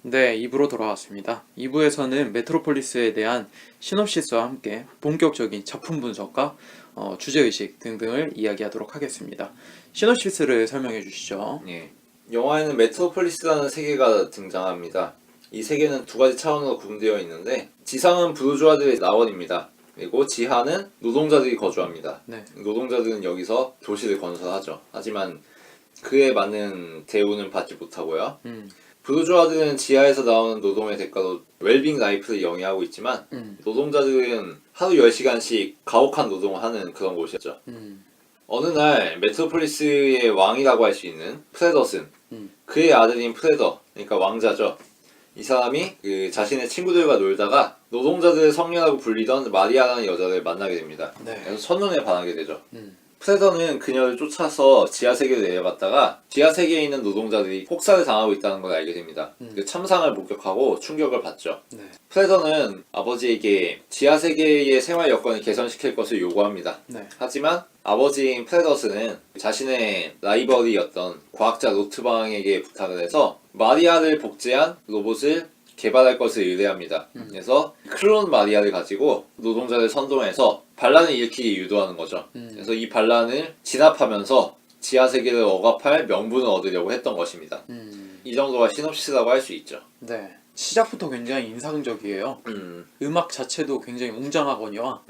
네, 2부로 돌아왔습니다. 2부에서는 메트로폴리스에 대한 시놉시스와 함께 본격적인 작품 분석과 주제의식 등등을 이야기하도록 하겠습니다. 시놉시스를 설명해 주시죠. 예. 영화에는 메트로폴리스라는 세계가 등장합니다. 이 세계는 두 가지 차원으로 구분되어 있는데 지상은 부르주아들의 나원입니다. 그리고 지하는 노동자들이 거주합니다. 네. 노동자들은 여기서 도시를 건설하죠. 하지만 그에 맞는 대우는 받지 못하고요. 부르주아들은 지하에서 나오는 노동의 대가로 웰빙 라이프를 영위하고 있지만 노동자들은 하루 10시간씩 가혹한 노동을 하는 그런 곳이었죠. 어느 날 메트로폴리스의 왕이라고 할 수 있는 프레더슨, 그의 아들인 프레더, 그러니까 왕자죠. 이 사람이 자신의 친구들과 놀다가 노동자들의 성녀라고 불리던 마리아라는 여자를 만나게 됩니다. 네. 그래서 첫눈에 반하게 되죠. 프레더는 그녀를 쫓아서 지하세계로 내려갔다가 지하세계에 있는 노동자들이 폭살을 당하고 있다는 걸 알게 됩니다. 그 참상을 목격하고 충격을 받죠. 네. 프레더는 아버지에게 지하세계의 생활 여건을 개선시킬 것을 요구합니다. 네. 하지만 아버지인 프레더스는 자신의 라이벌이었던 과학자 로트방에게 부탁을 해서 마리아를 복제한 로봇을 개발할 것을 의뢰합니다. 그래서 클론 마리아를 가지고 노동자를 선동해서 반란을 일으키게 유도하는 거죠. 그래서 이 반란을 진압하면서 지하세계를 억압할 명분을 얻으려고 했던 것입니다. 이 정도가 시놉시스라고 할 수 있죠. 네. 시작부터 굉장히 인상적이에요. 음악 자체도 굉장히 웅장하거니와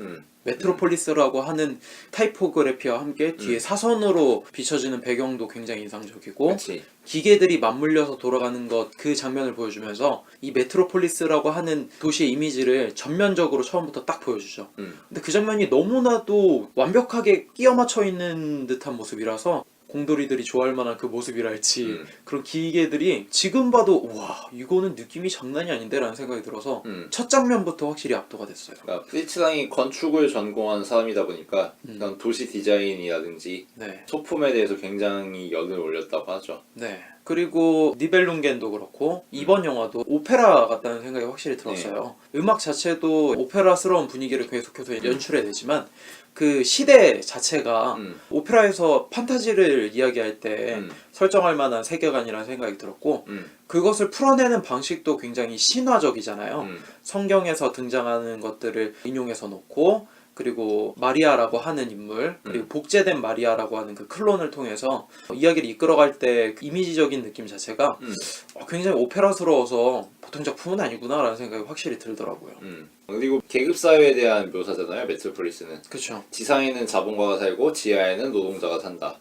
메트로폴리스라고 하는 타이포그래피와 함께 뒤에 사선으로 비춰지는 배경도 굉장히 인상적이고 그치. 기계들이 맞물려서 돌아가는 것 그 장면을 보여주면서 이 메트로폴리스라고 하는 도시의 이미지를 전면적으로 처음부터 딱 보여주죠. 근데 그 장면이 너무나도 완벽하게 끼워 맞춰 있는 듯한 모습이라서 공돌이들이 좋아할 만한 그 모습이랄지 그런 기계들이 지금 봐도 와 이거는 느낌이 장난이 아닌데 라는 생각이 들어서 첫 장면부터 확실히 압도가 됐어요. 그러니까 프리츠랑이 건축을 전공한 사람이다 보니까 이런 도시 디자인이라든지 네. 소품에 대해서 굉장히 열을 올렸다고 하죠. 네. 그리고 니벨룽겐도 그렇고 이번 영화도 오페라 같다는 생각이 확실히 들었어요. 음악 자체도 오페라스러운 분위기를 계속해서 연출해내지만 그 시대 자체가 오페라에서 판타지를 이야기할 때 설정할 만한 세계관이라는 생각이 들었고 그것을 풀어내는 방식도 굉장히 신화적이잖아요. 성경에서 등장하는 것들을 인용해서 놓고 그리고 마리아라고 하는 인물 그리고 복제된 마리아라고 하는 그 클론을 통해서 이야기를 이끌어갈 때 그 이미지적인 느낌 자체가 굉장히 오페라스러워서 보통 작품은 아니구나 라는 생각이 확실히 들더라고요. 그리고 계급사회에 대한 묘사잖아요. 메트로폴리스는. 그렇죠. 지상에는 자본가가 살고 지하에는 노동자가 산다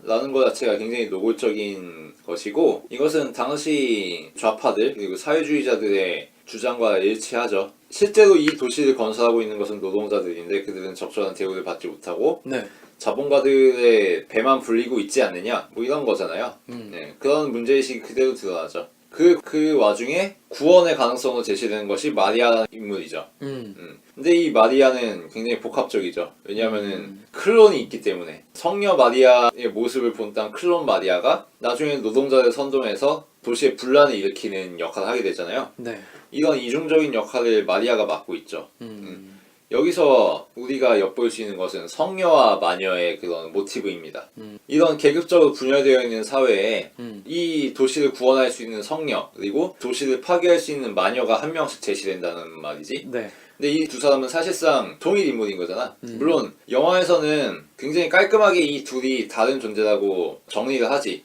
라는 것 자체가 굉장히 노골적인 것이고 이것은 당시 좌파들 그리고 사회주의자들의 주장과 일치하죠. 실제로 이 도시를 건설하고 있는 것은 노동자들인데 그들은 적절한 대우를 받지 못하고 네. 자본가들의 배만 불리고 있지 않느냐 뭐 이런 거잖아요. 네, 그런 문제의식이 그대로 드러나죠. 그 와중에 구원의 가능성으로 제시되는 것이 마리아 인물이죠. 근데 이 마리아는 굉장히 복합적이죠. 왜냐하면은 클론이 있기 때문에 성녀 마리아의 모습을 본딴 클론 마리아가 나중에 노동자를 선동해서 도시에 분란을 일으키는 역할을 하게 되잖아요. 네. 이런 이중적인 역할을 마리아가 맡고 있죠. 여기서 우리가 엿볼 수 있는 것은 성녀와 마녀의 그런 모티브입니다. 이런 계급적으로 분열되어 있는 사회에 이 도시를 구원할 수 있는 성녀 그리고 도시를 파괴할 수 있는 마녀가 한 명씩 제시된다는 말이지. 네. 근데 이 두 사람은 사실상 동일 인물인 거잖아. 물론 영화에서는 굉장히 깔끔하게 이 둘이 다른 존재라고 정리를 하지.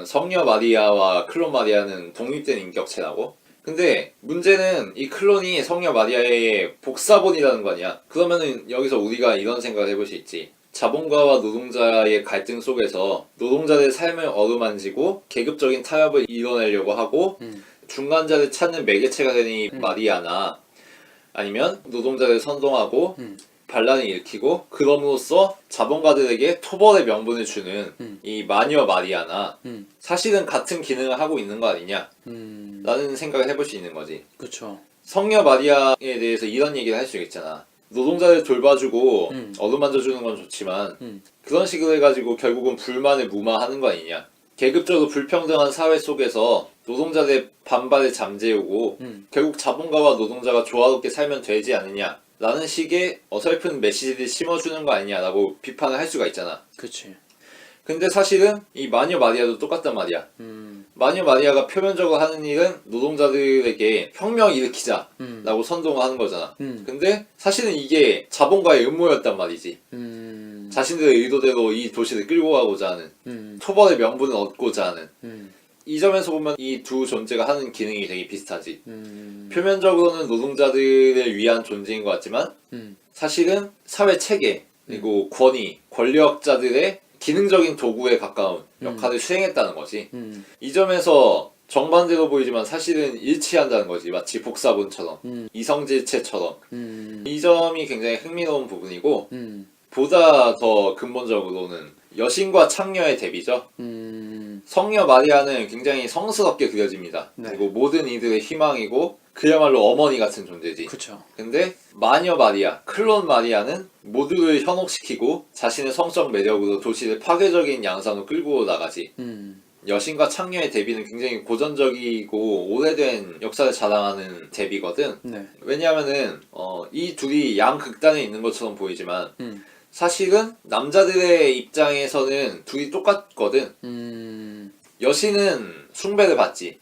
성녀 마리아와 클론 마리아는 독립된 인격체라고. 근데 문제는 이 클론이 성녀 마리아의 복사본이라는 거 아니야. 그러면은 여기서 우리가 이런 생각을 해볼 수 있지. 자본가와 노동자의 갈등 속에서 노동자들의 삶을 어루만지고 계급적인 타협을 이뤄내려고 하고 중간자를 찾는 매개체가 되는 이 마리아나 아니면 노동자를 선동하고 반란을 일으키고 그럼으로써 자본가들에게 토벌의 명분을 주는 이 마녀 마리아나 사실은 같은 기능을 하고 있는 거 아니냐 라는 생각을 해볼 수 있는 거지. 그렇죠. 성녀 마리아에 대해서 이런 얘기를 할 수 있잖아. 노동자를 돌봐주고 어루만져주는 건 좋지만 그런 식으로 해가지고 결국은 불만을 무마하는 거 아니냐. 계급적으로 불평등한 사회 속에서 노동자들의 반발을 잠재우고 결국 자본가와 노동자가 조화롭게 살면 되지 않느냐 라는 식의 어설픈 메시지를 심어주는 거 아니냐라고 비판을 할 수가 있잖아. 그치. 근데 사실은 이 마녀 마리아도 똑같단 말이야. 마녀 마리아가 표면적으로 하는 일은 노동자들에게 혁명 일으키자라고 선동을 하는 거잖아. 근데 사실은 이게 자본가의 음모였단 말이지. 자신들의 의도대로 이 도시를 끌고 가고자 하는 초벌의 명분을 얻고자 하는 이 점에서 보면 이 두 존재가 하는 기능이 되게 비슷하지. 표면적으로는 노동자들을 위한 존재인 것 같지만 사실은 사회 체계 그리고 권위, 권력자들의 기능적인 도구에 가까운 역할을 수행했다는 거지. 이 점에서 정반대로 보이지만 사실은 일치한다는 거지. 마치 복사본처럼 이성질체처럼 이 점이 굉장히 흥미로운 부분이고 보다 더 근본적으로는 여신과 창녀의 대비죠. 성녀 마리아는 굉장히 성스럽게 그려집니다. 네. 그리고 모든 이들의 희망이고 그야말로 어머니 같은 존재지. 그쵸. 근데 마녀 마리아, 클론 마리아는 모두를 현혹시키고 자신의 성적 매력으로 도시를 파괴적인 양상으로 끌고 나가지. 여신과 창녀의 대비는 굉장히 고전적이고 오래된 역사를 자랑하는 대비거든. 네. 왜냐하면은 이 둘이 양극단에 있는 것처럼 보이지만 사실은 남자들의 입장에서는 둘이 똑같거든. 여신은 숭배를 받지.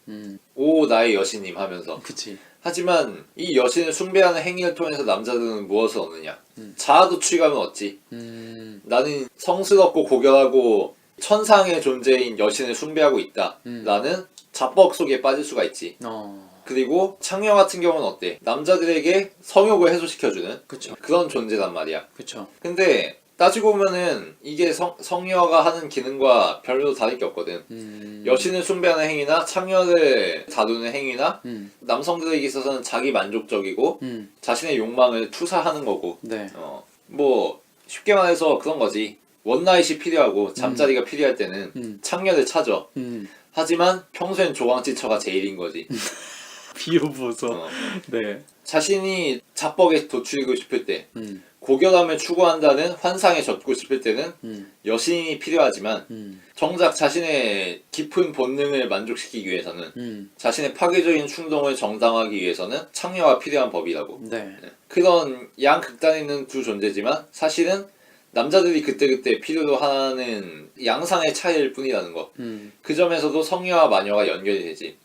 오 나의 여신님 하면서. 그치. 하지만 이 여신을 숭배하는 행위를 통해서 남자들은 무엇을 얻느냐. 자아도취감을 얻지. 나는 성스럽고 고결하고 천상의 존재인 여신을 숭배하고 있다 라는 자뻑 속에 빠질 수가 있지. 그리고 창녀 같은 경우는 어때? 남자들에게 성욕을 해소시켜주는 그쵸. 그런 존재란 말이야. 그쵸. 근데 따지고 보면은 이게 성녀가 하는 기능과 별로 다를 게 없거든. 여신을 숭배하는 행위나 창녀를 다루는 행위나 남성들에게 있어서는 자기 만족적이고 자신의 욕망을 투사하는 거고. 네. 뭐 쉽게 말해서 그런 거지. 원나잇이 필요하고 잠자리가 필요할 때는 창녀를 찾아. 하지만 평소엔 조광지처가 제일인 거지. 비유보소. 네. 자신이 자뻑에 도취고 싶을 때 고결함을 추구한다는 환상에 젖고 싶을 때는 여신이 필요하지만 정작 자신의 깊은 본능을 만족시키기 위해서는 자신의 파괴적인 충동을 정당화하기 위해서는 창녀가 필요한 법이라고. 네. 그런 양극단에 있는 두 존재지만 사실은 남자들이 그때그때 필요로 하는 양상의 차이일 뿐이라는 거. 그 점에서도 성녀와 마녀가 연결이 되지.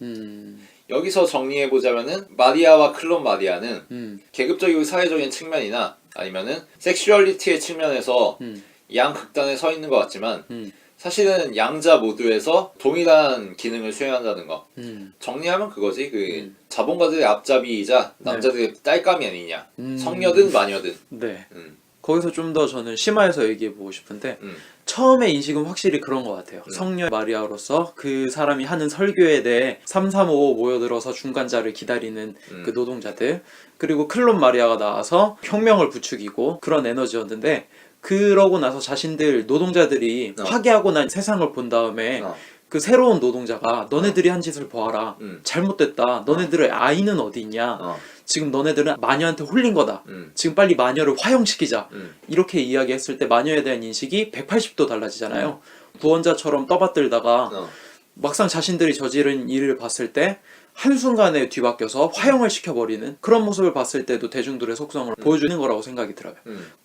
여기서 정리해보자면은 마리아와 클론 마리아는 계급적이고 사회적인 측면이나 아니면은 섹슈얼리티의 측면에서 양극단에 서 있는 것 같지만 사실은 양자 모두에서 동일한 기능을 수행한다는 거. 정리하면 그거지. 그 자본가들의 앞잡이이자 남자들의 딸감이 아니냐. 성녀든 마녀든. 네. 거기서 좀 더 저는 심화해서 얘기해보고 싶은데 음. 처음에 인식은 확실히 그런 것 같아요. 성녀 마리아로서 그 사람이 하는 설교에 대해 335 모여들어서 중간자를 기다리는 그 노동자들, 그리고 클론 마리아가 나와서 혁명을 부추기고 그런 에너지였는데, 그러고 나서 자신들 노동자들이 파괴하고 난 세상을 본 다음에 그 새로운 노동자가 너네들이 한 짓을 보아라. 잘못됐다. 너네들의 아이는 어디 있냐. 지금 너네들은 마녀한테 홀린 거다. 지금 빨리 마녀를 화형시키자. 이렇게 이야기했을 때 마녀에 대한 인식이 180도 달라지잖아요. 구원자처럼 떠받들다가 막상 자신들이 저지른 일을 봤을 때 한순간에 뒤바뀌어서 화형을 시켜버리는 그런 모습을 봤을 때도 대중들의 속성을 보여주는 거라고 생각이 들어요.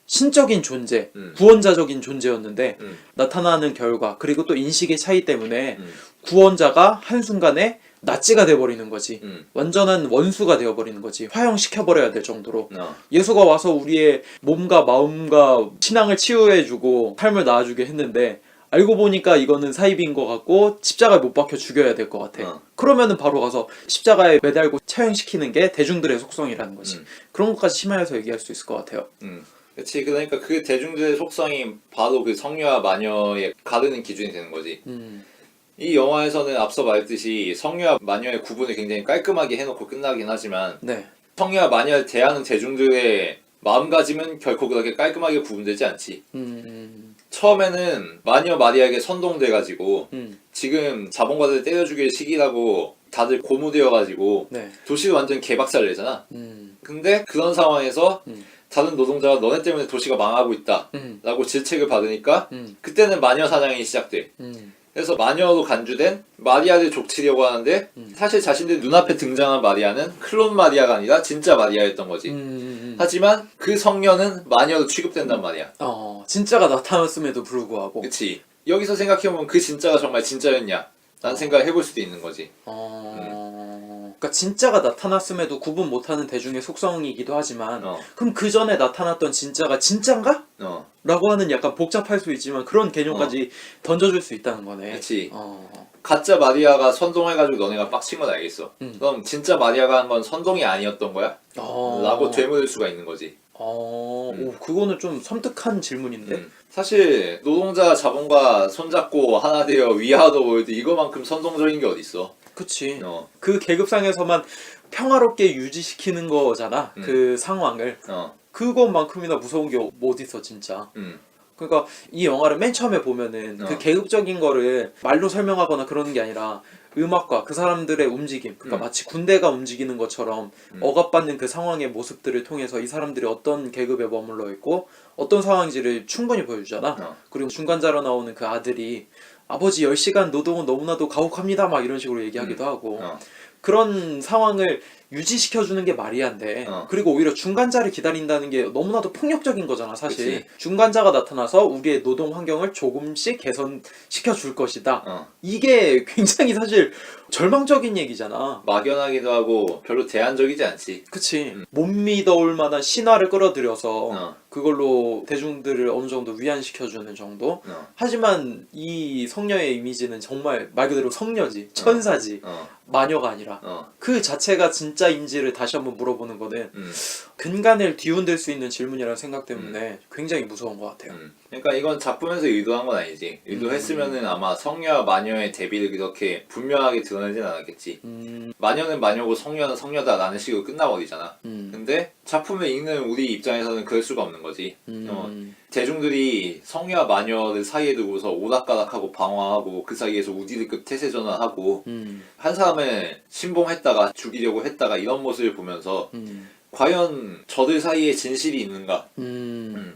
신적인 존재, 구원자적인 존재였는데 나타나는 결과, 그리고 또 인식의 차이 때문에 구원자가 한순간에 나치가 돼버리는 거지. 완전한 원수가 되어버리는 거지. 화형시켜버려야 될 정도로. 예수가 와서 우리의 몸과 마음과 신앙을 치유해주고 삶을 낳아주게 했는데 알고 보니까 이거는 사입인 것 같고 십자가에 못 박혀 죽여야 될 것 같아. 그러면은 바로 가서 십자가에 매달고 처형시키는 게 대중들의 속성이라는 거지. 그런 것까지 심화해서 얘기할 수 있을 것 같아요. 그치. 그러니까 그 대중들의 속성이 바로 그 성녀와 마녀의 가르는 기준이 되는 거지. 이 영화에서는 앞서 말했듯이 성녀와 마녀의 구분을 굉장히 깔끔하게 해놓고 끝나긴 하지만 네. 성녀와 마녀를 대하는 대중들의 마음가짐은 결코 그렇게 깔끔하게 구분되지 않지. 처음에는 마녀 마리아에게 선동돼가지고 지금 자본가들 때려 죽일 시기라고 다들 고무되어가지고 네. 도시를 완전 개박살 내잖아. 근데 그런 상황에서 다른 노동자가 너네 때문에 도시가 망하고 있다 라고 질책을 받으니까 그때는 마녀 사냥이 시작돼. 그래서 마녀로 간주된 마리아를 족치려고 하는데 사실 자신들 눈앞에 등장한 마리아는 클론 마리아가 아니라 진짜 마리아였던 거지. 하지만 그 성녀는 마녀로 취급된단 말이야. 진짜가 나타났음에도 불구하고. 그치. 여기서 생각해보면 그 진짜가 정말 진짜였냐? 라는 생각을 해볼 수도 있는 거지. 그러니까 진짜가 나타났음에도 구분 못하는 대중의 속성이기도 하지만 그럼 그 전에 나타났던 진짜가 진짠가? 라고 하는 약간 복잡할 수 있지만 그런 개념까지 던져줄 수 있다는 거네. 그치. 가짜 마리아가 선동해가지고 너네가 빡친 건 알겠어. 그럼 진짜 마리아가 한 건 선동이 아니었던 거야? 라고 되물을 수가 있는 거지. 오, 그거는 좀 섬뜩한 질문인데. 사실 노동자 자본과 손잡고 하나 되어 위하더 월드 이거만큼 선동적인 게 어딨어. 그치. 그 계급상에서만 평화롭게 유지시키는 거잖아. 그 상황을. 그것만큼이나 무서운 게 어디 있어 진짜. 그러니까 이 영화를 맨 처음에 보면은 그 계급적인 거를 말로 설명하거나 그러는 게 아니라 음악과 그 사람들의 움직임, 그러니까 마치 군대가 움직이는 것처럼 억압받는 그 상황의 모습들을 통해서 이 사람들이 어떤 계급에 머물러 있고 어떤 상황인지를 충분히 보여주잖아. 그리고 중간자로 나오는 그 아들이 아버지 10시간 노동은 너무나도 가혹합니다 막 이런 식으로 얘기하기도 하고 그런 상황을 유지시켜주는 게 마리아인데 그리고 오히려 중간자를 기다린다는 게 너무나도 폭력적인 거잖아 사실. 그치. 중간자가 나타나서 우리의 노동 환경을 조금씩 개선시켜 줄 것이다. 이게 굉장히 사실 절망적인 얘기잖아. 막연하기도 하고 별로 대안적이지 않지. 그치. 못 믿어올 만한 신화를 끌어들여서 그걸로 대중들을 어느 정도 위안시켜주는 정도. 하지만 이 성녀의 이미지는 정말 말 그대로 성녀지, 천사지, 마녀가 아니라 그 자체가 진짜인지를 다시 한번 물어보는 거는 근간을 뒤흔들 수 있는 질문이라는 생각 때문에 굉장히 무서운 것 같아요. 그러니까 이건 작품에서 의도한 건 아니지. 의도했으면은 아마 성녀와 마녀의 대비를 이렇게 분명하게 드러내진 않았겠지. 마녀는 마녀고 성녀는 성녀다라는 식으로 끝나버리잖아. 근데 작품을 읽는 우리 입장에서는 그럴 수가 없는 거지. 대중들이 성녀와 마녀를 사이에 두고서 오락가락하고 방황하고 그 사이에서 우디르급 태세전환하고 한 사람을 신봉했다가 죽이려고 했다가 이런 모습을 보면서 과연 저들 사이에 진실이 있는가?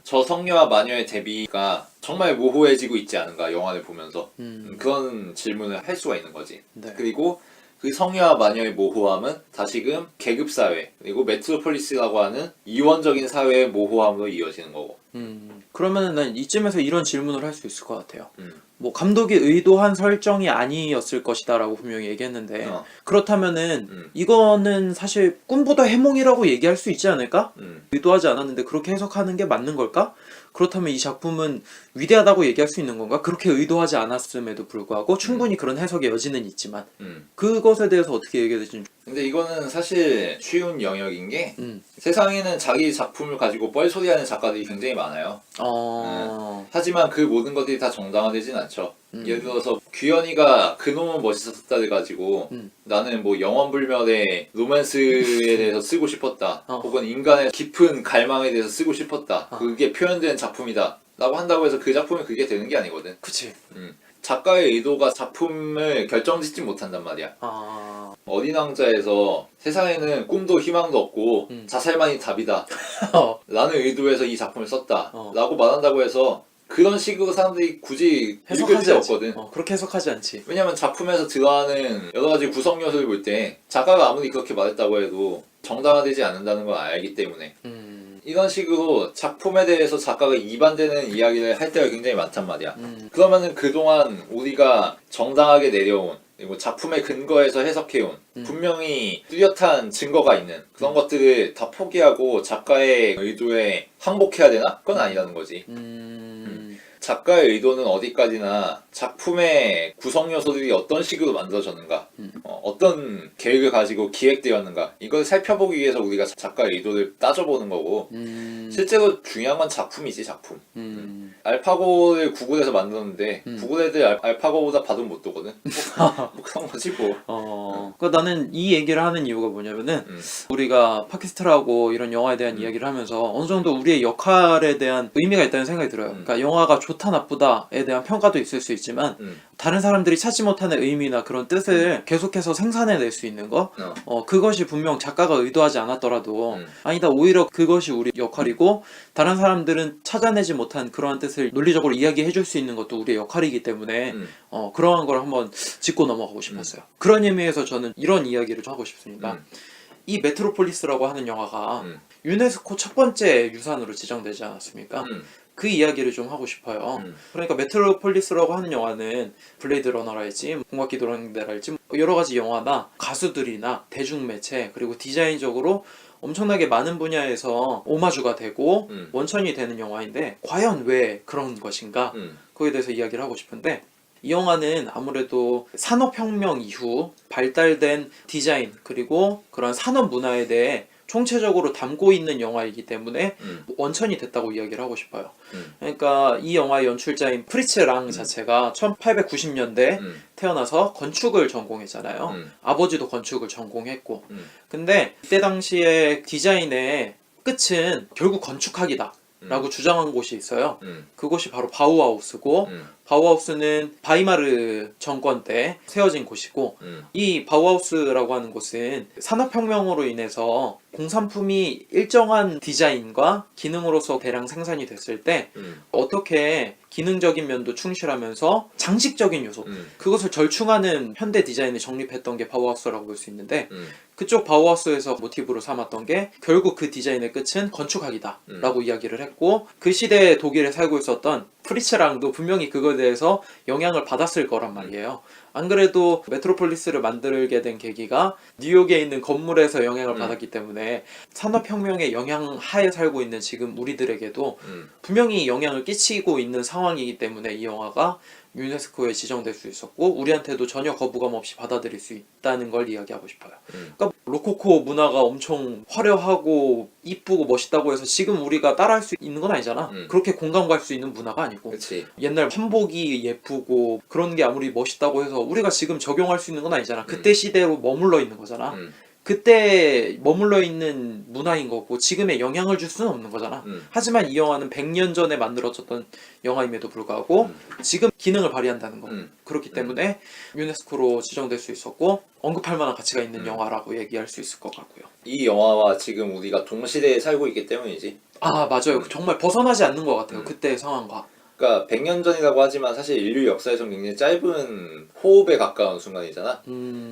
저 성녀와 마녀의 대비가 정말 모호해지고 있지 않은가? 영화를 보면서 그런 질문을 할 수가 있는 거지. 네. 그리고 그 성녀와 마녀의 모호함은 다시금 계급사회 그리고 메트로폴리스라고 하는 이원적인 사회의 모호함으로 이어지는 거고. 그러면은 난 이쯤에서 이런 질문을 할 수 있을 것 같아요. 뭐 감독이 의도한 설정이 아니었을 것이다 라고 분명히 얘기했는데 그렇다면은 이거는 사실 꿈보다 해몽이라고 얘기할 수 있지 않을까? 의도하지 않았는데 그렇게 해석하는 게 맞는 걸까? 그렇다면 이 작품은 위대하다고 얘기할 수 있는 건가? 그렇게 의도하지 않았음에도 불구하고 충분히 그런 해석의 여지는 있지만 그것에 대해서 어떻게 얘기해야 될지. 근데 이거는 사실 쉬운 영역인 게 세상에는 자기 작품을 가지고 뻘소리하는 작가들이 굉장히 많아요. 하지만 그 모든 것들이 다 정당화되진 않죠. 예를 들어서 규현이가 그놈은 멋있었다를 가지고 나는 뭐 영원불멸의 로맨스에 대해서 쓰고 싶었다. 혹은 인간의 깊은 갈망에 대해서 쓰고 싶었다. 그게 표현된 작품이다 라고 한다고 해서 그 작품이 그게 되는 게 아니거든. 그치. 작가의 의도가 작품을 결정짓지 못한단 말이야. 어린 왕자에서 세상에는 꿈도 희망도 없고 자살만이 답이다 라는 의도에서 이 작품을 썼다 라고 말한다고 해서 그런 식으로 사람들이 굳이 읽을 필요 없거든. 그렇게 해석하지 않지. 왜냐면 작품에서 들어가는 여러 가지 구성 요소를 볼 때 작가가 아무리 그렇게 말했다고 해도 정당화되지 않는다는 걸 알기 때문에 이런 식으로 작품에 대해서 작가가 이반되는 이야기를 할 때가 굉장히 많단 말이야. 그러면은 그동안 우리가 정당하게 내려온 그리고 작품의 근거에서 해석해온 분명히 뚜렷한 증거가 있는 그런 것들을 다 포기하고 작가의 의도에 항복해야 되나? 그건 아니라는 거지. 작가의 의도는 어디까지나 작품의 구성 요소들이 어떤 식으로 만들어졌는가, 어떤 계획을 가지고 기획되었는가 이걸 살펴보기 위해서 우리가 작가의 의도를 따져보는 거고 실제로 중요한 건 작품이지 작품. 알파고를 구글에서 만들었는데 구글 애들 알파고보다 바둑 못 두거든. 뭐 그런 거지 뭐. 그러니까 나는 이 얘기를 하는 이유가 뭐냐면은 우리가 팟캐스트라고 이런 영화에 대한 이야기를 하면서 어느 정도 우리의 역할에 대한 의미가 있다는 생각이 들어요. 그러니까 영화가 좋다 나쁘다에 대한 평가도 있을 수 있지만 다른 사람들이 찾지 못하는 의미나 그런 뜻을 계속해서 생산해낼 수 있는 거 그것이 분명 작가가 의도하지 않았더라도 아니다 오히려 그것이 우리 역할이고 다른 사람들은 찾아내지 못한 그러한 뜻을 논리적으로 이야기해 줄 수 있는 것도 우리의 역할이기 때문에 그러한 걸 한번 짚고 넘어가고 싶었어요. 그런 의미에서 저는 이런 이야기를 좀 하고 싶습니다. 이 메트로폴리스라고 하는 영화가 유네스코 첫 번째 유산으로 지정되지 않았습니까? 그 이야기를 좀 하고 싶어요. 그러니까 메트로폴리스라고 하는 영화는 블레이드 러너랄지 공각기도랑대랄지 여러 가지 영화나 가수들이나 대중매체 그리고 디자인적으로 엄청나게 많은 분야에서 오마주가 되고 원천이 되는 영화인데 과연 왜 그런 것인가? 그거에 대해서 이야기를 하고 싶은데 이 영화는 아무래도 산업혁명 이후 발달된 디자인 그리고 그런 산업 문화에 대해 총체적으로 담고 있는 영화이기 때문에 원천이 됐다고 이야기를 하고 싶어요. 그러니까 이 영화의 연출자인 프리츠 랑 자체가 1890년대 태어나서 건축을 전공했잖아요. 아버지도 건축을 전공했고 근데 이때 당시에 디자인의 끝은 결국 건축학이다 라고 주장한 곳이 있어요. 그곳이 바로 바우하우스고 바우하우스는 바이마르 정권 때 세워진 곳이고 이 바우하우스라고 하는 곳은 산업혁명으로 인해서 공산품이 일정한 디자인과 기능으로서 대량 생산이 됐을 때 어떻게 기능적인 면도 충실하면서 장식적인 요소 그것을 절충하는 현대 디자인을 정립했던 게 바우하우스라고 볼 수 있는데 그쪽 바우하우스에서 모티브로 삼았던 게 결국 그 디자인의 끝은 건축학이다 라고 이야기를 했고 그 시대에 독일에 살고 있었던 프리츠랑도 분명히 그거에 대해서 영향을 받았을 거란 말이에요. 안 그래도 메트로폴리스를 만들게 된 계기가 뉴욕에 있는 건물에서 영향을 받았기 때문에 산업혁명의 영향 하에 살고 있는 지금 우리들에게도 분명히 영향을 끼치고 있는 상황이기 때문에 이 영화가 유네스코에 지정될 수 있었고 우리한테도 전혀 거부감 없이 받아들일 수 있다는 걸 이야기하고 싶어요. 그러니까 로코코 문화가 엄청 화려하고 이쁘고 멋있다고 해서 지금 우리가 따라할 수 있는 건 아니잖아. 그렇게 공감 갈 수 있는 문화가 아니고 그치. 옛날 한복이 예쁘고 그런 게 아무리 멋있다고 해서 우리가 지금 적용할 수 있는 건 아니잖아. 그때 시대로 머물러 있는 거잖아. 그때 머물러 있는 문화인 거고 지금에 영향을 줄 수는 없는 거잖아. 하지만 이 영화는 100년 전에 만들어졌던 영화임에도 불구하고 지금 기능을 발휘한다는 거. 그렇기 때문에 유네스코로 지정될 수 있었고 언급할 만한 가치가 있는 영화라고 얘기할 수 있을 것 같고요. 이 영화와 지금 우리가 동시대에 살고 있기 때문이지. 아 맞아요. 정말 벗어나지 않는 것 같아요. 그때의 상황과. 그러니까 100년 전이라고 하지만 사실 인류 역사에서 굉장히 짧은 호흡에 가까운 순간이잖아.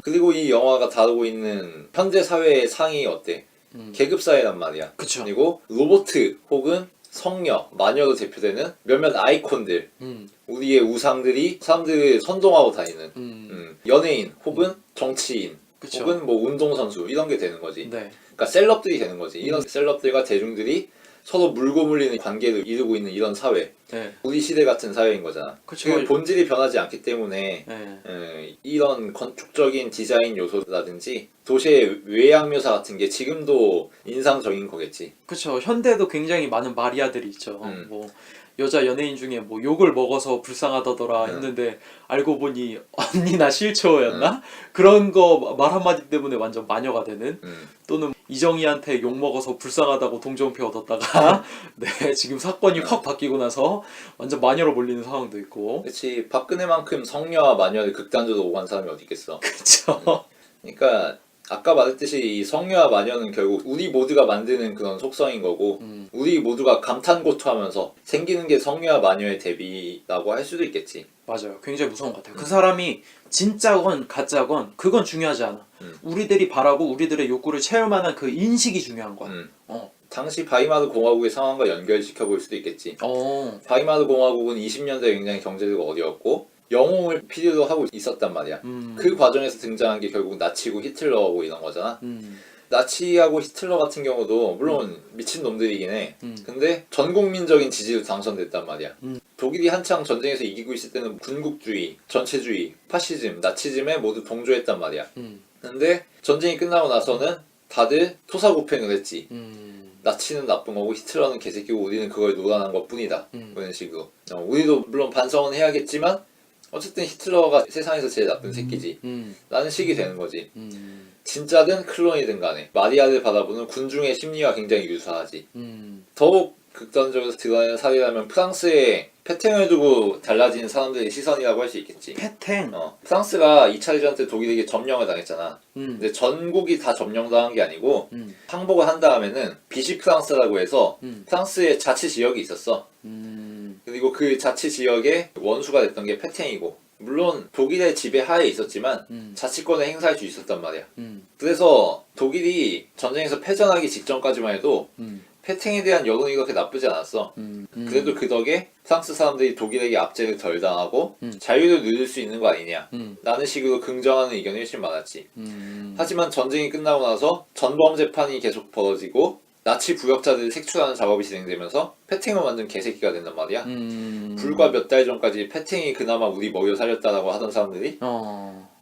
그리고 이 영화가 다루고 있는 현대 사회의 상이 어때? 계급 사회란 말이야. 그쵸. 그리고 로보트 혹은 성녀, 마녀로 대표되는 몇몇 아이콘들, 우리의 우상들이 사람들을 선동하고 다니는 연예인 혹은 정치인 그쵸. 혹은 뭐 운동선수 이런 게 되는 거지. 네. 그러니까 셀럽들이 되는 거지. 이런 셀럽들과 대중들이 서로 물고 물리는 관계를 이루고 있는 이런 사회. 네. 우리 시대 같은 사회인 거잖아. 그쵸. 그 본질이 변하지 않기 때문에 네. 이런 건축적인 디자인 요소라든지 도시의 외양 묘사 같은 게 지금도 인상적인 거겠지. 그쵸. 현대도 굉장히 많은 마리아들이 있죠. 뭐 여자 연예인 중에 뭐 욕을 먹어서 불쌍하다더라 했는데 알고 보니 언니 나 실초였나? 그런 거 말 한마디 때문에 완전 마녀가 되는 또는 이정희한테 욕 먹어서 불쌍하다고 동정표 얻었다가 네 지금 사건이 확 바뀌고 나서 완전 마녀로 몰리는 상황도 있고 그렇지. 박근혜만큼 성녀와 마녀를 극단적으로 오간 사람이 어디 있겠어. 그쵸. 그러니까 아까 말했듯이 이 성녀와 마녀는 결국 우리 모두가 만드는 그런 속성인 거고 우리 모두가 감탄고투하면서 생기는 게 성녀와 마녀의 대비라고 할 수도 있겠지. 맞아요. 굉장히 무서운 것 같아요. 그 사람이 진짜건 가짜건 그건 중요하지 않아. 우리들이 바라고 우리들의 욕구를 채울 만한 그 인식이 중요한 거야. 당시 바이마르 공화국의 상황과 연결시켜 볼 수도 있겠지. 어. 바이마르 공화국은 20년대 굉장히 경제적으로 어려웠고 영웅을 필요로 하고 있었단 말이야. 그 과정에서 등장한 게 결국 나치고 히틀러고 이런 거잖아. 나치하고 히틀러 같은 경우도 물론 미친 놈들이긴 해. 근데 전국민적인 지지로 당선됐단 말이야. 독일이 한창 전쟁에서 이기고 있을 때는 군국주의, 전체주의, 파시즘, 나치즘에 모두 동조했단 말이야. 근데 전쟁이 끝나고 나서는 다들 토사구팽을 했지. 나치는 나쁜 거고 히틀러는 개새끼고 우리는 그걸 노란한 것 뿐이다. 그런 식으로. 우리도 물론 반성은 해야겠지만 어쨌든 히틀러가 세상에서 제일 나쁜 새끼지. 라는 식이 되는 거지. 진짜든 클론이든 간에 마리아를 바라보는 군중의 심리와 굉장히 유사하지. 더욱 극단적으로 드러나는 사례라면 프랑스의 패탱을 두고 달라진 사람들의 시선이라고 할 수 있겠지. 패탱? 프랑스가 2차 대전 때 독일에게 점령을 당했잖아. 근데 전국이 다 점령당한 게 아니고 항복을 한 다음에는 비시 프랑스라고 해서 프랑스의 자치 지역이 있었어. 그리고 그 자치 지역의 원수가 됐던 게 패탱이고 물론 독일의 지배 하에 있었지만 자치권을 행사할 수 있었단 말이야. 그래서 독일이 전쟁에서 패전하기 직전까지만 해도 패팅에 대한 여론이 그렇게 나쁘지 않았어. 그래도 그 덕에 프랑스 사람들이 독일에게 압제를 덜 당하고 자유를 누릴 수 있는 거 아니냐 라는 식으로 긍정하는 의견이 훨씬 많았지. 하지만 전쟁이 끝나고 나서 전범 재판이 계속 벌어지고 나치 부역자들을 색출하는 작업이 진행되면서 패팅을 만든 개새끼가 된단 말이야. 불과 몇 달 전까지 패팅이 그나마 우리 먹여 살렸다라고 하던 사람들이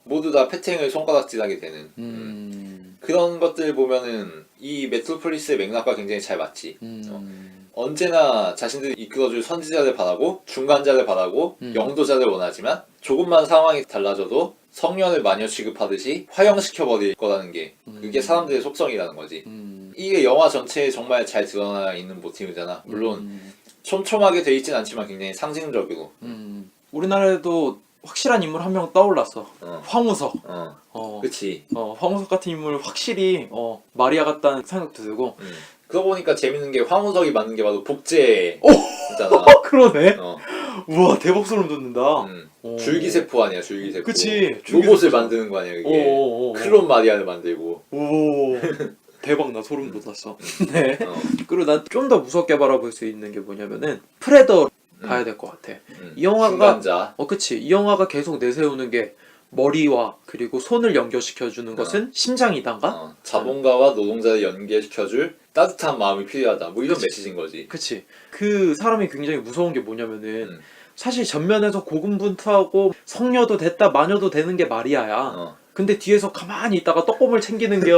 모두 다 패팅을 손가락질하게 되는 그런 것들 보면은 이 메트로폴리스의 맥락과 굉장히 잘 맞지. 언제나 자신들이 이끌어줄 선지자를 바라고 중간자를 바라고 영도자를 원하지만 조금만 상황이 달라져도 성년을 마녀 취급하듯이 화형시켜버릴 거라는 게 그게 사람들의 속성이라는 거지. 이게 영화 전체에 정말 잘 드러나 있는 모티브잖아. 물론 촘촘하게 돼 있진 않지만 굉장히 상징적이고. 우리나라에도 확실한 인물 한 명 떠올랐어. 황우석. 그치. 황우석 같은 인물 확실히 마리아 같다는 생각도 들고. 그러고 보니까 재밌는 게 황우석이 만든 게 바로 복제잖아. 그러네. 우와 대박 소름 돋는다. 줄기세포 아니야 줄기세포. 그치. 로봇을 만드는 거 아니야 그게. 클론 마리아를 만들고. 오 대박 나 소름 돋았어. 네. 그리고 난 좀 더 무섭게 바라볼 수 있는 게 뭐냐면은 프레더 봐야 될 것 같아. 이 영화가 중간자. 그치. 이 영화가 계속 내세우는 게 머리와 그리고 손을 연결시켜주는 것은 심장이단가? 자본가와 노동자를 연계시켜줄 따뜻한 마음이 필요하다. 뭐 이런 메시지인 거지. 그치. 그 사람이 굉장히 무서운 게 뭐냐면은 사실 전면에서 고군분투하고 성녀도 됐다 마녀도 되는 게 마리아야. 근데 뒤에서 가만히 있다가 떡고물 챙기는 게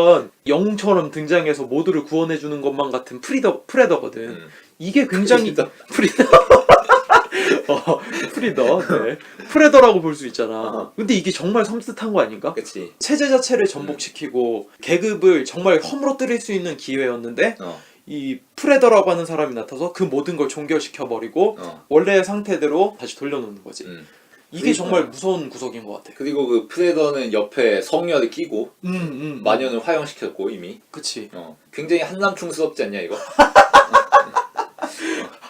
영웅처럼 등장해서 모두를 구원해주는 것만 같은 프레더거든. 이게 굉장히 프리더. 네. 프레더라고 볼 수 있잖아. 근데 이게 정말 섬뜩한 거 아닌가? 그치. 체제 자체를 전복시키고 계급을 정말 허물어뜨릴 수 있는 기회였는데 이 프레더라고 하는 사람이 나타서 그 모든 걸 종결시켜버리고 원래의 상태대로 다시 돌려놓는 거지. 이게 정말 무서운 구석인 것 같아. 그리고 그 프레더는 옆에 성녀를 끼고 마녀는 화형시켰고 이미. 그치. 굉장히 한남충스럽지 않냐 이거?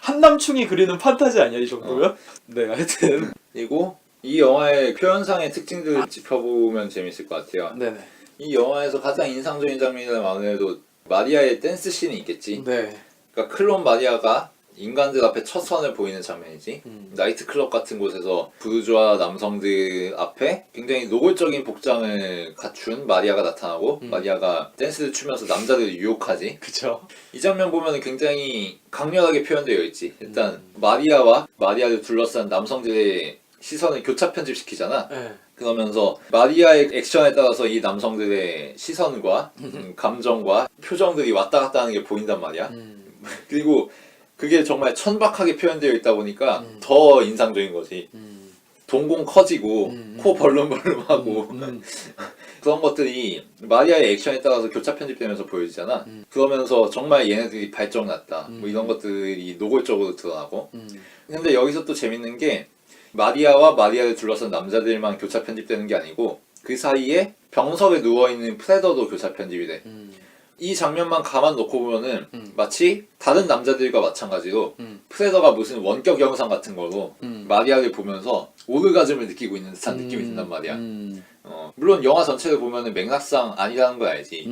한남충이 그리는 판타지 아니야 이 정도면? 네 하여튼 그리고 이 영화의 표현상의 특징들을 짚어보면 재밌을 것 같아요. 네네. 이 영화에서 가장 인상적인 장면이라면 아무래도 마리아의 댄스 씬이 있겠지. 네. 그러니까 클론 마리아가 인간들 앞에 첫 선을 보이는 장면이지. 나이트클럽 같은 곳에서 부르주아 남성들 앞에 굉장히 노골적인 복장을 갖춘 마리아가 나타나고 마리아가 댄스를 추면서 남자들을 유혹하지. 그쵸. 이 장면 보면 굉장히 강렬하게 표현되어 있지. 일단 마리아와 마리아를 둘러싼 남성들의 시선을 교차 편집시키잖아. 네. 그러면서 마리아의 액션에 따라서 이 남성들의 시선과 감정과 표정들이 왔다 갔다 하는 게 보인단 말이야. 그리고 그게 정말 천박하게 표현되어 있다 보니까 더 인상적인 거지. 동공 커지고 코 벌름벌름하고 그런 것들이 마리아의 액션에 따라서 교차 편집되면서 보여지잖아. 그러면서 정말 얘네들이 발정났다. 뭐 이런 것들이 노골적으로 드러나고. 근데 여기서 또 재밌는 게 마리아와 마리아를 둘러싼 남자들만 교차 편집되는 게 아니고 그 사이에 병석에 누워있는 프레더도 교차 편집이 돼. 이 장면만 가만 놓고 보면은 마치 다른 남자들과 마찬가지로 프레더가 무슨 원격 영상 같은 거로 마리아를 보면서 오르가즘을 느끼고 있는 듯한 느낌이 든단 말이야. 물론 영화 전체를 보면은 맥락상 아니라는 걸 알지.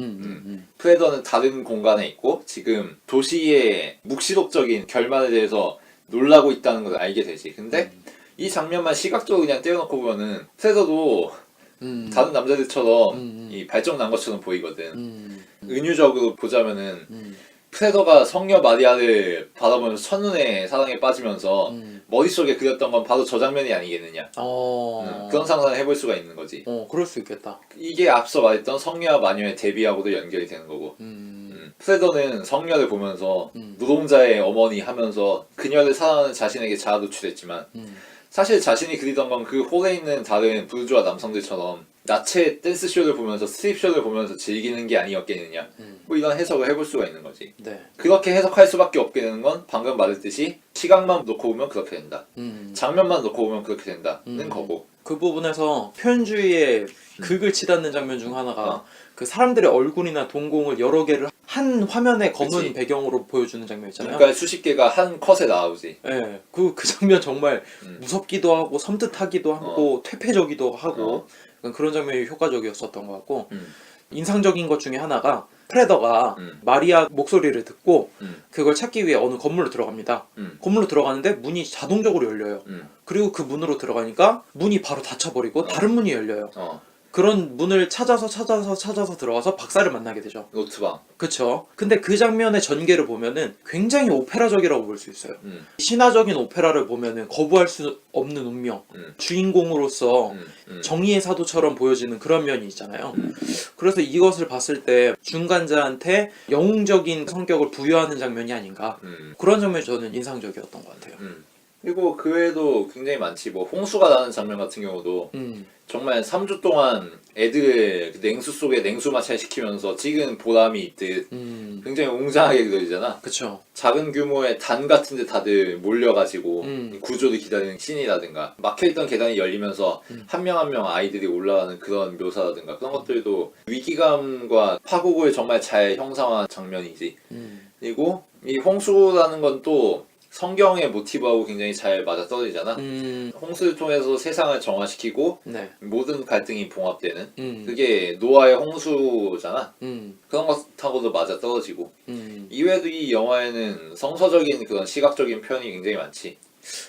프레더는 다른 공간에 있고 지금 도시의 묵시록적인 결말에 대해서 놀라고 있다는 걸 알게 되지. 근데 이 장면만 시각적으로 그냥 떼어놓고 보면은 프레더도 다른 남자들처럼 이 발정 난 것처럼 보이거든. 은유적으로 보자면은 프레더가 성녀 마리아를 바라보면서 첫눈에 사랑에 빠지면서 머릿속에 그렸던 건 바로 저 장면이 아니겠느냐. 그런 상상을 해볼 수가 있는 거지. 그럴 수 있겠다. 이게 앞서 말했던 성녀와 마녀의 대비하고도 연결이 되는 거고. 프레더는 성녀를 보면서 노동자의 어머니 하면서 그녀를 사랑하는 자신에게 자아도취됐지만 사실 자신이 그리던 건 그 홀에 있는 다른 부르주아 남성들처럼 나체 댄스쇼를 보면서 스트립쇼를 보면서 즐기는 게 아니었겠느냐. 뭐 이런 해석을 해볼 수가 있는 거지. 네. 그렇게 해석할 수밖에 없게 되는 건 방금 말했듯이 시각만 놓고 보면 그렇게 된다. 장면만 놓고 보면 그렇게 된다는 거고. 그 부분에서 표현주의의 극을 치닫는 장면 중 하나가 그 사람들의 얼굴이나 동공을 여러 개를 한 화면의 검은 그치. 배경으로 보여주는 장면 있잖아요. 그러니까 수십 개가 한 컷에 나오지. 네, 그 장면 정말 무섭기도 하고 섬뜩하기도 하고 퇴폐적이기도 하고 그런 장면이 효과적이었었던 것 같고 인상적인 것 중에 하나가 프레더가 마리아 목소리를 듣고 음. 그걸 찾기 위해 어느 건물로 들어갑니다. 음. 건물로 들어가는데 문이 자동적으로 열려요. 그리고 그 문으로 들어가니까 문이 바로 닫혀버리고 다른 문이 열려요. 그런 문을 찾아서 들어가서 박사를 만나게 되죠. 노트방. 그쵸. 근데 그 장면의 전개를 보면은 굉장히 오페라적이라고 볼 수 있어요. 신화적인 오페라를 보면은 거부할 수 없는 운명, 주인공으로서 정의의 사도처럼 보여지는 그런 면이 있잖아요. 그래서 이것을 봤을 때 중간자한테 영웅적인 성격을 부여하는 장면이 아닌가. 그런 장면이 저는 인상적이었던 것 같아요. 그리고 그 외에도 굉장히 많지. 뭐 홍수가 나는 장면 같은 경우도 정말 3주 동안 애들을 그 냉수 속에 냉수 마찰시키면서 찍은 보람이 있듯 굉장히 웅장하게 그려지잖아. 그쵸. 작은 규모의 단 같은 데 다들 몰려가지고 구조를 기다리는 씬이라든가 막혀있던 계단이 열리면서 한 명 한 명 아이들이 올라가는 그런 묘사라든가 그런 것들도 위기감과 파국을 정말 잘 형상화한 장면이지. 그리고 이 홍수라는 건 또 성경의 모티브하고 굉장히 잘 맞아떨어지잖아. 홍수를 통해서 세상을 정화시키고 네. 모든 갈등이 봉합되는 그게 노아의 홍수잖아. 그런 것하고도 맞아떨어지고 이외에도 이 영화에는 성서적인 그런 시각적인 표현이 굉장히 많지.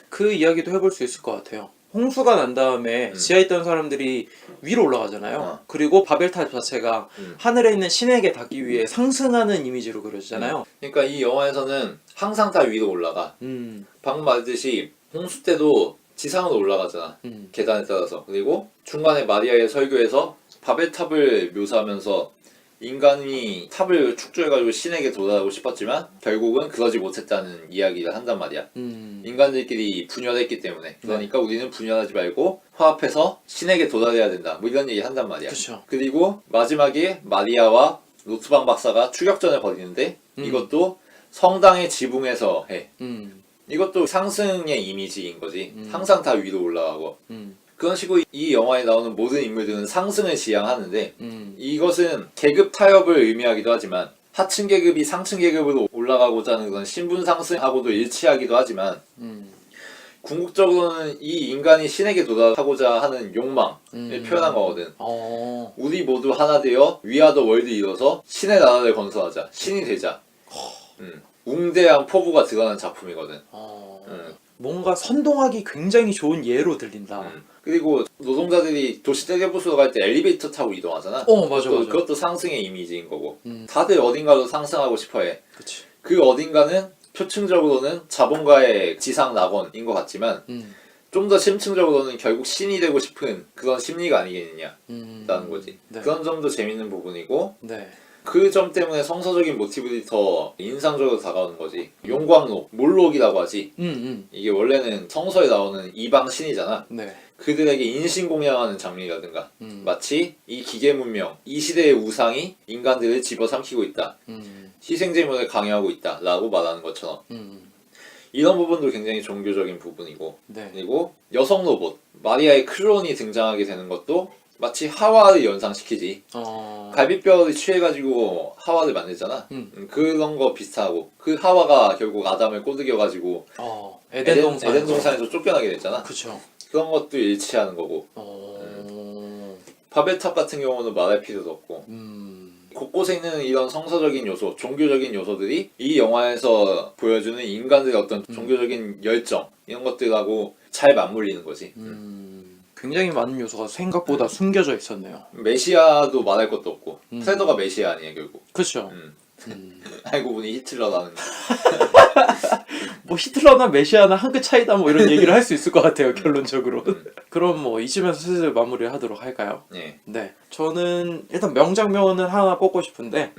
그 이야기도 해볼 수 있을 것 같아요. 홍수가 난 다음에 지하에 있던 사람들이 위로 올라가잖아요. 그리고 바벨탑 자체가 하늘에 있는 신에게 닿기 위해 상승하는 이미지로 그려지잖아요. 그러니까 이 영화에서는 항상 다 위로 올라가. 방금 말했듯이 홍수 때도 지상으로 올라가잖아. 계단에 따라서. 그리고 중간에 마리아의 설교에서 바벨탑을 묘사하면서 인간이 탑을 축조해가지고 신에게 도달하고 싶었지만 결국은 그러지 못했다는 이야기를 한단 말이야. 인간들끼리 분열했기 때문에. 그러니까 우리는 분열하지 말고 화합해서 신에게 도달해야 된다. 뭐 이런 얘기 한단 말이야. 그쵸. 그리고 마지막에 마리아와 노트방 박사가 추격전을 벌이는데 이것도 성당의 지붕에서 해. 이것도 상승의 이미지인 거지. 항상 다 위로 올라가고. 그런 식으로 이 영화에 나오는 모든 인물들은 상승을 지향하는데 이것은 계급 타협을 의미하기도 하지만 하층 계급이 상층 계급으로 올라가고자 하는 그런 신분 상승하고도 일치하기도 하지만 궁극적으로는 이 인간이 신에게 도달하고자 하는 욕망을 표현한 거거든. 우리 모두 하나 되어 위아더 월드 이뤄서 신의 나라를 건설하자. 신이 되자. 웅대한 포부가 드러나는 작품이거든. 뭔가 선동하기 굉장히 좋은 예로 들린다. 그리고 노동자들이 도시 텔레부스로 갈 때 엘리베이터 타고 이동하잖아. 맞아. 그것도 상승의 이미지인 거고. 다들 어딘가로 상승하고 싶어해. 그치. 그 어딘가는 표층적으로는 자본가의 지상 낙원인 것 같지만 좀 더 심층적으로는 결국 신이 되고 싶은 그런 심리가 아니겠느냐라는 거지. 네. 그런 점도 재밌는 부분이고 네. 그 점 때문에 성서적인 모티브들이 더 인상적으로 다가오는 거지. 용광로, 몰록이라고 하지. 이게 원래는 성서에 나오는 이방 신이잖아. 네. 그들에게 인신공양하는 장면이라든가 마치 이 기계 문명, 이 시대의 우상이 인간들을 집어삼키고 있다. 희생제물을 강요하고 있다 라고 말하는 것처럼 이런 부분도 굉장히 종교적인 부분이고 네. 그리고 여성 로봇, 마리아의 클론이 등장하게 되는 것도 마치 하와를 연상시키지. 갈비뼈를 취해가지고 하와를 만들잖아. 그런 거 비슷하고 그 하와가 결국 아담을 꼬드겨가지고 에덴 동산에서 쫓겨나게 됐잖아. 그쵸. 그런 것도 일치하는 거고. 바벨탑 같은 경우는 말할 필요도 없고. 곳곳에 있는 이런 성서적인 요소, 종교적인 요소들이 이 영화에서 보여주는 인간들의 어떤 종교적인 열정 이런 것들하고 잘 맞물리는 거지. 굉장히 많은 요소가 생각보다 숨겨져 있었네요. 메시아도 말할 것도 없고 프레더가 메시아 아니야 결국. 그쵸. 알고 보니 히틀러라는 뭐 히틀러나 메시아나 한 끗 차이다 뭐 이런 얘기를 할 수 있을 것 같아요 결론적으로. 그럼 뭐 이쯤에서 슬슬 마무리를 하도록 할까요? 네. 저는 일단 명장면을 하나 뽑고 싶은데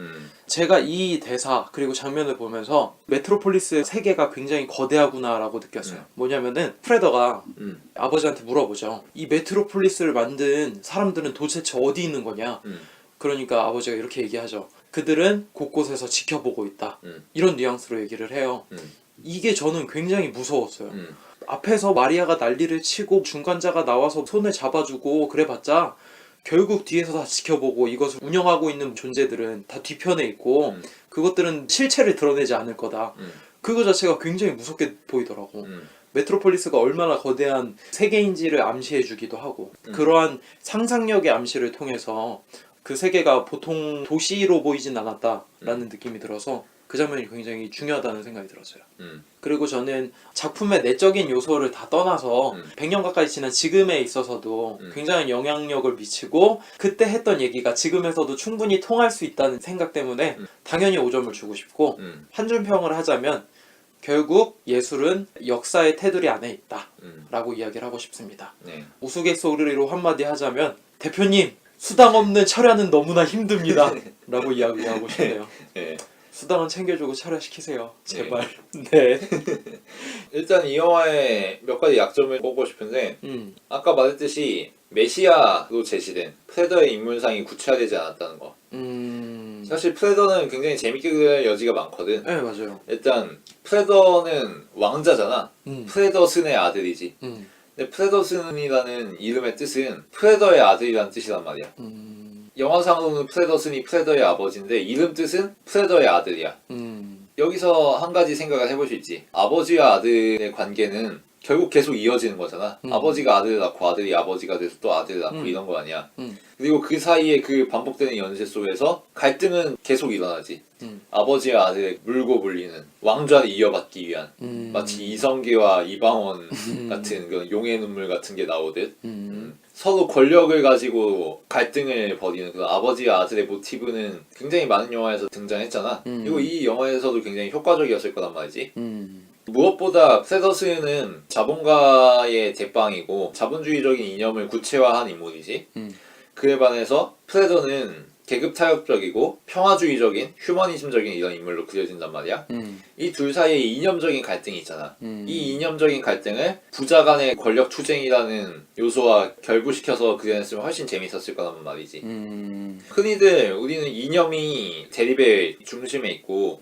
제가 이 대사 그리고 장면을 보면서 메트로폴리스 세계가 굉장히 거대하구나라고 느꼈어요. 뭐냐면은 프레더가 아버지한테 물어보죠. 이 메트로폴리스를 만든 사람들은 도대체 어디 있는 거냐? 그러니까 아버지가 이렇게 얘기하죠. 그들은 곳곳에서 지켜보고 있다. 이런 뉘앙스로 얘기를 해요. 이게 저는 굉장히 무서웠어요. 앞에서 마리아가 난리를 치고 중간자가 나와서 손을 잡아주고 그래봤자 결국 뒤에서 다 지켜보고 이것을 운영하고 있는 존재들은 다 뒤편에 있고 그것들은 실체를 드러내지 않을 거다. 그거 자체가 굉장히 무섭게 보이더라고. 메트로폴리스가 얼마나 거대한 세계인지를 암시해주기도 하고 그러한 상상력의 암시를 통해서 그 세계가 보통 도시로 보이진 않았다라는 느낌이 들어서 그 장면이 굉장히 중요하다는 생각이 들었어요. 그리고 저는 작품의 내적인 요소를 다 떠나서 100년 가까이 지난 지금에 있어서도 굉장히 영향력을 미치고 그때 했던 얘기가 지금에서도 충분히 통할 수 있다는 생각 때문에 당연히 5점을 주고 싶고 한줄평을 하자면 결국 예술은 역사의 테두리 안에 있다 라고 이야기를 하고 싶습니다. 네. 우스갯소리로 한마디 하자면 대표님 수당 없는 철야는 너무나 힘듭니다 라고 이야기하고 싶네요. 네. 수당은 챙겨주고 철야시키세요 제발. 네. 일단 이 영화의 몇 가지 약점을 꼽고 싶은데 아까 말했듯이 메시아로 제시된 프레더의 인물상이 구체화되지 않았다는 거. 사실 프레더는 굉장히 재밌게 그릴 여지가 많거든. 네 맞아요. 일단 프레더는 왕자잖아. 프레더슨의 아들이지. 근데 프레더슨이라는 이름의 뜻은 프레더의 아들이라는 뜻이란 말이야. 영화상으로는 프레더슨이 프레더의 아버지인데 이름 뜻은 프레더의 아들이야. 여기서 한 가지 생각을 해볼 수 있지. 아버지와 아들의 관계는 결국 계속 이어지는 거잖아. 아버지가 아들을 낳고 아들이 아버지가 돼서 또 아들을 낳고 이런 거 아니야. 그리고 그 사이에 그 반복되는 연쇄 속에서 갈등은 계속 일어나지. 아버지와 아들의 물고 물리는 왕좌를 이어받기 위한 마치 이성계와 이방원 같은 그런 용의 눈물 같은 게 나오듯 서로 권력을 가지고 갈등을 벌이는 그런 아버지와 아들의 모티브는 굉장히 많은 영화에서 등장했잖아. 그리고 이 영화에서도 굉장히 효과적이었을 거란 말이지. 무엇보다 프레더슨은 자본가의 대빵이고 자본주의적인 이념을 구체화한 인물이지. 그에 반해서 프레더는 계급 타협적이고 평화주의적인 휴머니즘적인 이런 인물로 그려진단 말이야. 이 둘 사이에 이념적인 갈등이 있잖아. 이 이념적인 갈등을 부자 간의 권력 투쟁이라는 요소와 결부시켜서 그려냈으면 훨씬 재밌었을 거란 말이지. 흔히들 우리는 이념이 대립의 중심에 있고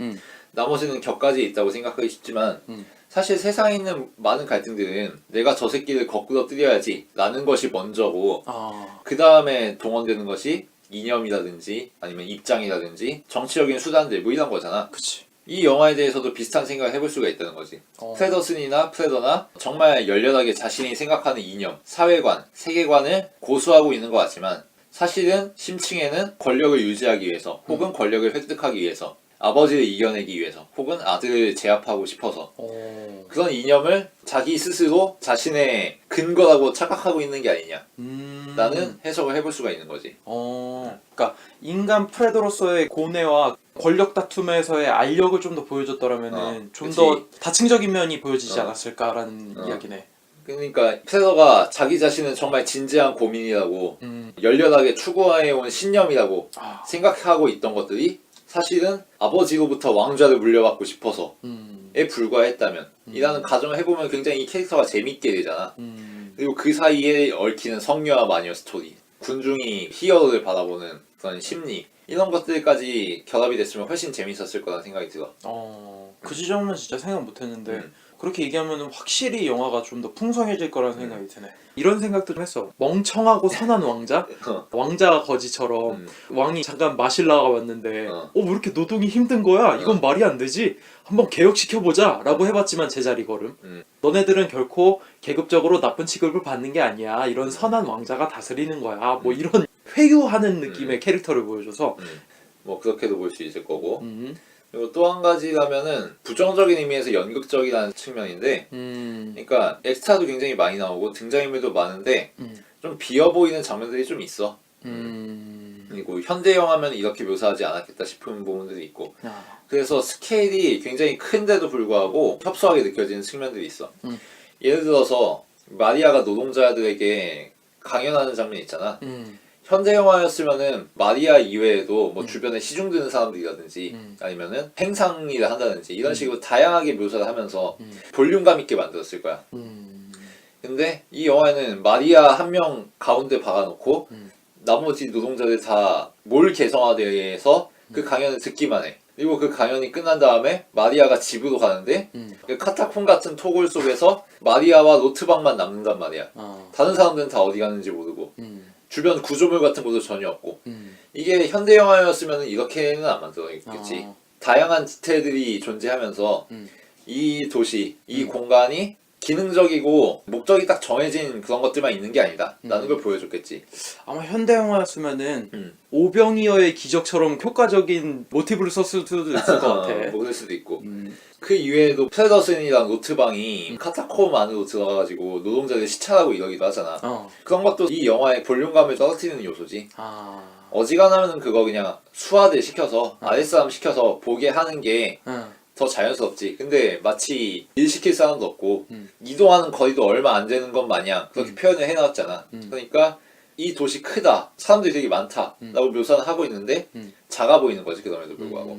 나머지는 격가지에 있다고 생각하기 쉽지만 사실 세상에 있는 많은 갈등들은 내가 저 새끼를 거꾸로 때려야지 라는 것이 먼저고 그 다음에 동원되는 것이 이념이라든지 아니면 입장이라든지 정치적인 수단들 뭐 이런 거잖아. 그치. 이 영화에 대해서도 비슷한 생각을 해볼 수가 있다는 거지. 프레더슨이나 프레더나 정말 열렬하게 자신이 생각하는 이념, 사회관, 세계관을 고수하고 있는 것 같지만 사실은 심층에는 권력을 유지하기 위해서 혹은 권력을 획득하기 위해서 아버지를 이겨내기 위해서 혹은 아들을 제압하고 싶어서 그런 이념을 자기 스스로 자신의 근거라고 착각하고 있는 게 아니냐 라는 해석을 해볼 수가 있는 거지. 그러니까 인간 프레더로서의 고뇌와 권력 다툼에서의 알력을 좀 더 보여줬더라면은 좀 더 다층적인 면이 보여지지 않았을까라는 이야기네. 그러니까 프레더가 자기 자신은 정말 진지한 고민이라고 열렬하게 추구해온 신념이라고 생각하고 있던 것들이 사실은 아버지로부터 왕좌를 물려받고 싶어서에 불과했다면 이라는 가정을 해보면 굉장히 이 캐릭터가 재밌게 되잖아. 그리고 그 사이에 얽히는 성녀와 마녀 스토리, 군중이 히어로를 바라보는 그런 심리 이런 것들까지 결합이 됐으면 훨씬 재밌었을 거라는 생각이 들어. 그 지점은 진짜 생각 못했는데 그렇게 얘기하면 확실히 영화가 좀 더 풍성해질 거라는 생각이 드네. 이런 생각도 좀 했어. 멍청하고 선한 왕자? 왕자 거지처럼 왕이 잠깐 마실라가 왔는데 왜 이렇게 노동이 힘든 거야? 이건 말이 안 되지? 한번 개혁시켜보자 라고 해봤지만 제자리 걸음. 너네들은 결코 계급적으로 나쁜 취급을 받는 게 아니야. 이런 선한 왕자가 다스리는 거야. 뭐 이런 회유하는 느낌의 캐릭터를 보여줘서 뭐 그렇게도 볼 수 있을 거고 그리고 또 한 가지라면은 부정적인 의미에서 연극적이라는 측면인데 그러니까 엑스트라도 굉장히 많이 나오고 등장인물도 많은데 좀 비어 보이는 장면들이 좀 있어. 그리고 현대 영화면 이렇게 묘사하지 않았겠다 싶은 부분들이 있고 그래서 스케일이 굉장히 큰데도 불구하고 협소하게 느껴지는 측면들이 있어. 예를 들어서 마리아가 노동자들에게 강연하는 장면 있잖아. 현대 영화였으면은 마리아 이외에도 뭐 주변에 시중 드는 사람들이라든지 아니면은 행상일을 한다든지 이런 식으로 다양하게 묘사를 하면서 볼륨감 있게 만들었을 거야. 근데 이 영화에는 마리아 한 명 가운데 박아놓고 나머지 노동자들 다 뭘 개성화돼서 그 강연을 듣기만 해. 그리고 그 강연이 끝난 다음에 마리아가 집으로 가는데 그 카타콤 같은 토굴 속에서 마리아와 노트방만 남는단 말이야. 다른 사람들은 다 어디 갔는지 모르고 주변 구조물 같은 것도 전혀 없고 이게 현대 영화였으면 이렇게는 안 만들어있겠지. 다양한 디테일들이 존재하면서 이 도시, 이 공간이 기능적이고 목적이 딱 정해진 그런 것들만 있는 게 아니다 라는 걸 보여줬겠지. 아마 현대 영화였으면은 음. 오병이어의 기적처럼 효과적인 모티브를 썼을 수도 있을 것 같아. 뭐 그럴 수도 있고. 그 이외에도 페더슨이랑 로트방이 카타콤 안으로 들어가가지고 노동자들 시찰하고 이러기도 하잖아. 그런 것도 이 영화의 볼륨감을 떨어뜨리는 요소지. 어지간하면 그거 그냥 수화대 시켜서 아랫사람 시켜서 보게 하는 게 더 자연스럽지. 근데 마치 일 시킬 사람도 없고 이동하는 거리도 얼마 안 되는 것 마냥 그렇게 표현을 해놨잖아. 그러니까 이 도시 크다, 사람들이 되게 많다 라고 묘사는 하고 있는데 작아 보이는 거지, 그럼에도 불구하고.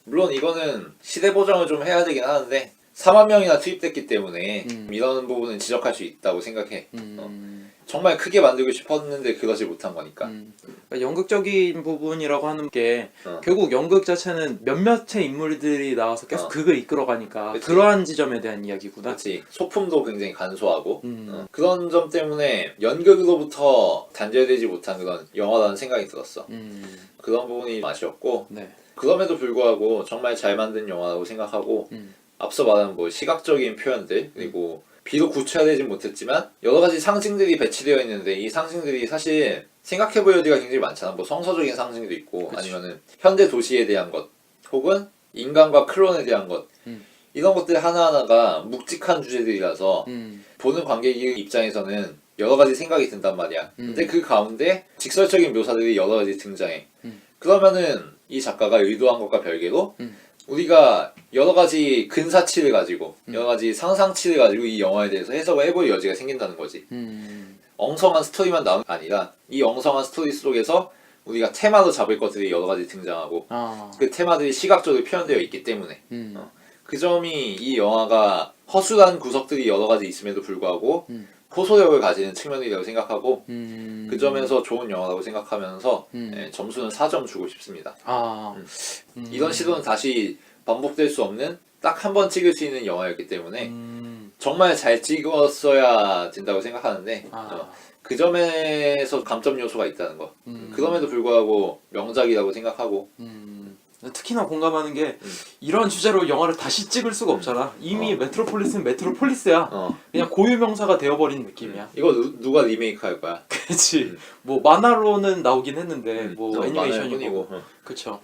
물론 이거는 시대 보정을 좀 해야 되긴 하는데 4만 명이나 투입됐기 때문에 이런 부분은 지적할 수 있다고 생각해. 정말 크게 만들고 싶었는데 그러지 못한 거니까. 그러니까 연극적인 부분이라고 하는 게 결국 연극 자체는 몇몇의 인물들이 나와서 계속 극을 이끌어가니까 그치. 그러한 지점에 대한 이야기구나. 그렇지. 소품도 굉장히 간소하고 그런 점 때문에 연극으로부터 단절되지 못한 그런 영화라는 생각이 들었어. 그런 부분이 아쉬웠고 네. 그럼에도 불구하고 정말 잘 만든 영화라고 생각하고 앞서 말한 뭐 시각적인 표현들 그리고 비록 구체화되진 못했지만 여러 가지 상징들이 배치되어 있는데 이 상징들이 사실 생각해보여지가 굉장히 많잖아. 뭐 성서적인 상징도 있고 그치. 아니면은 현대 도시에 대한 것 혹은 인간과 클론에 대한 것 이런 것들 하나하나가 묵직한 주제들이라서 보는 관객 입장에서는 여러 가지 생각이 든단 말이야. 근데 그 가운데 직설적인 묘사들이 여러 가지 등장해. 그러면은 이 작가가 의도한 것과 별개로 우리가 여러 가지 근사치를 가지고 여러 가지 상상치를 가지고 이 영화에 대해서 해석을 해볼 여지가 생긴다는 거지. 엉성한 스토리만 나오는 게 아니라 이 엉성한 스토리 속에서 우리가 테마로 잡을 것들이 여러 가지 등장하고 그 테마들이 시각적으로 표현되어 있기 때문에 그 점이 이 영화가 허술한 구석들이 여러 가지 있음에도 불구하고 호소력을 가지는 측면이라고 생각하고 그 점에서 좋은 영화라고 생각하면서 점수는 4점 주고 싶습니다. 이런 시도는 다시 반복될 수 없는 딱 한 번 찍을 수 있는 영화였기 때문에 정말 잘 찍었어야 된다고 생각하는데 그 점에서 감점 요소가 있다는 거. 그럼에도 불구하고 명작이라고 생각하고 특히나 공감하는 게 이런 주제로 영화를 다시 찍을 수가 없잖아. 이미 메트로폴리스는 메트로폴리스야. 그냥 고유명사가 되어버린 느낌이야. 이거 누가 리메이크 할 거야? 그치. 뭐 만화로는 나오긴 했는데 뭐 애니메이션이고. 그쵸.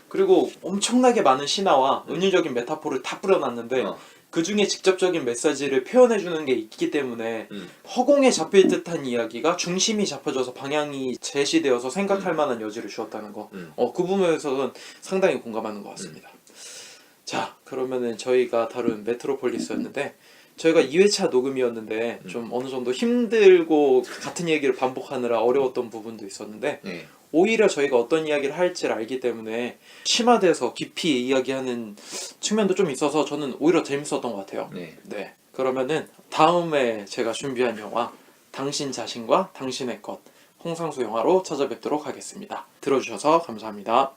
그리고 엄청나게 많은 신화와 은유적인 메타포를 다 뿌려놨는데 그 중에 직접적인 메시지를 표현해주는 게 있기 때문에 허공에 잡힐 듯한 이야기가 중심이 잡혀져서 방향이 제시되어서 생각할 만한 여지를 주었다는 거. 그 부분에서는 상당히 공감하는 것 같습니다. 자, 그러면은 저희가 다룬 메트로폴리스였는데 저희가 2회차 녹음이었는데 좀 어느 정도 힘들고 같은 얘기를 반복하느라 어려웠던 부분도 있었는데 오히려 저희가 어떤 이야기를 할지를 알기 때문에 심화돼서 깊이 이야기하는 측면도 좀 있어서 저는 오히려 재밌었던 것 같아요. 네. 그러면은 다음에 제가 준비한 영화 당신 자신과 당신의 것 홍상수 영화로 찾아뵙도록 하겠습니다. 들어주셔서 감사합니다.